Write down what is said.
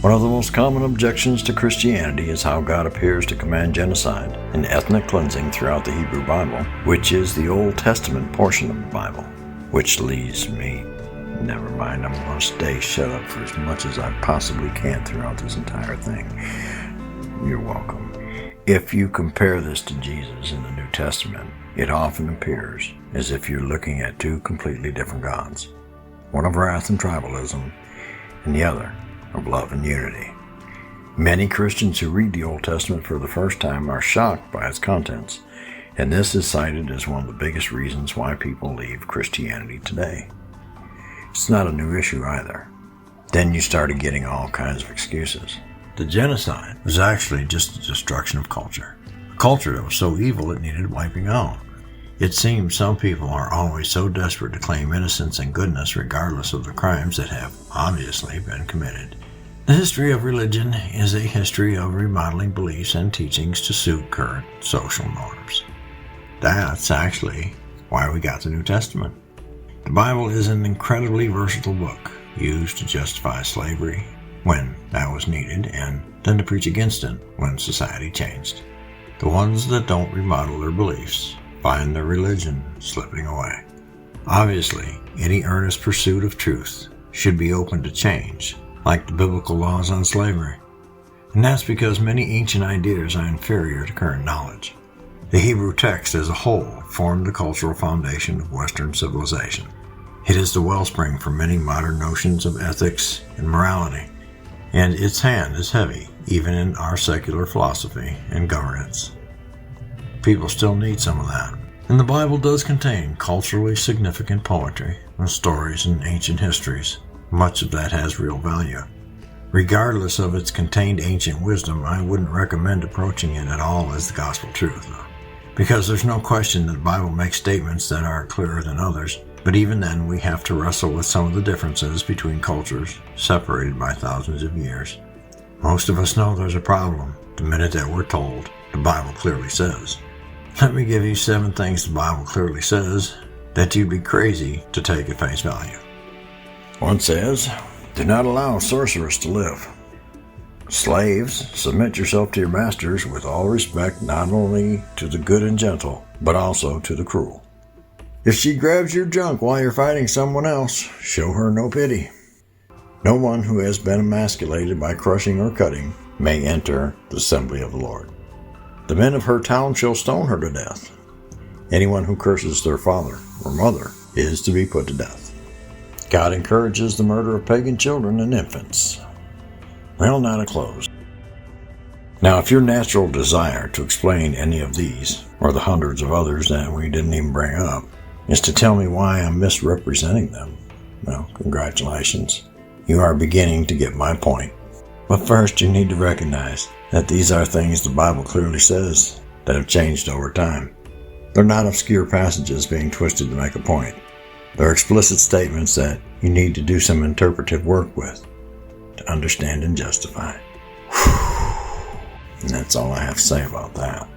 One of the most common objections to Christianity is how God appears to command genocide and ethnic cleansing throughout the Hebrew Bible, which is the Old Testament portion of the Bible. Which leaves me, never mind, I'm going to stay shut up for as much as I possibly can throughout this entire thing. You're welcome. If you compare this to Jesus in the New Testament, it often appears as if you're looking at two completely different gods. One of wrath and tribalism, and the other of love and unity. Many Christians who read the Old Testament for the first time are shocked by its contents, and this is cited as one of the biggest reasons why people leave Christianity today. It's not a new issue either. Then you started getting all kinds of excuses. The genocide was actually just the destruction of culture. A culture that was so evil it needed wiping out. It seems some people are always so desperate to claim innocence and goodness regardless of the crimes that have obviously been committed. The history of religion is a history of remodeling beliefs and teachings to suit current social norms. That's actually why we got the New Testament. The Bible is an incredibly versatile book, used to justify slavery when that was needed, and then to preach against it when society changed. The ones that don't remodel their beliefs find their religion slipping away. Obviously, any earnest pursuit of truth should be open to change, like the biblical laws on slavery. And that's because many ancient ideas are inferior to current knowledge. The Hebrew text as a whole formed the cultural foundation of Western civilization. It is the wellspring for many modern notions of ethics and morality, and its hand is heavy even in our secular philosophy and governance. People still need some of that. And the Bible does contain culturally significant poetry and stories and ancient histories. Much of that has real value. Regardless of its contained ancient wisdom, I wouldn't recommend approaching it at all as the gospel truth, though. Because there's no question that the Bible makes statements that are clearer than others, but even then we have to wrestle with some of the differences between cultures separated by thousands of years. Most of us know there's a problem the minute that we're told the Bible clearly says. Let me give you 7 things the Bible clearly says that you'd be crazy to take at face value. 1 says, do not allow sorcerers to live. Slaves, submit yourself to your masters with all respect, not only to the good and gentle, but also to the cruel. If she grabs your junk while you're fighting someone else, show her no pity. No one who has been emasculated by crushing or cutting may enter the assembly of the Lord. The men of her town shall stone her to death. Anyone who curses their father or mother is to be put to death. God encourages the murder of pagan children and infants. Well, now to close. Now, if your natural desire to explain any of these, or the hundreds of others that we didn't even bring up, is to tell me why I'm misrepresenting them, well, congratulations. You are beginning to get my point. But first, you need to recognize that these are things the Bible clearly says that have changed over time. They're not obscure passages being twisted to make a point. They're explicit statements that you need to do some interpretive work with to understand and justify. And that's all I have to say about that.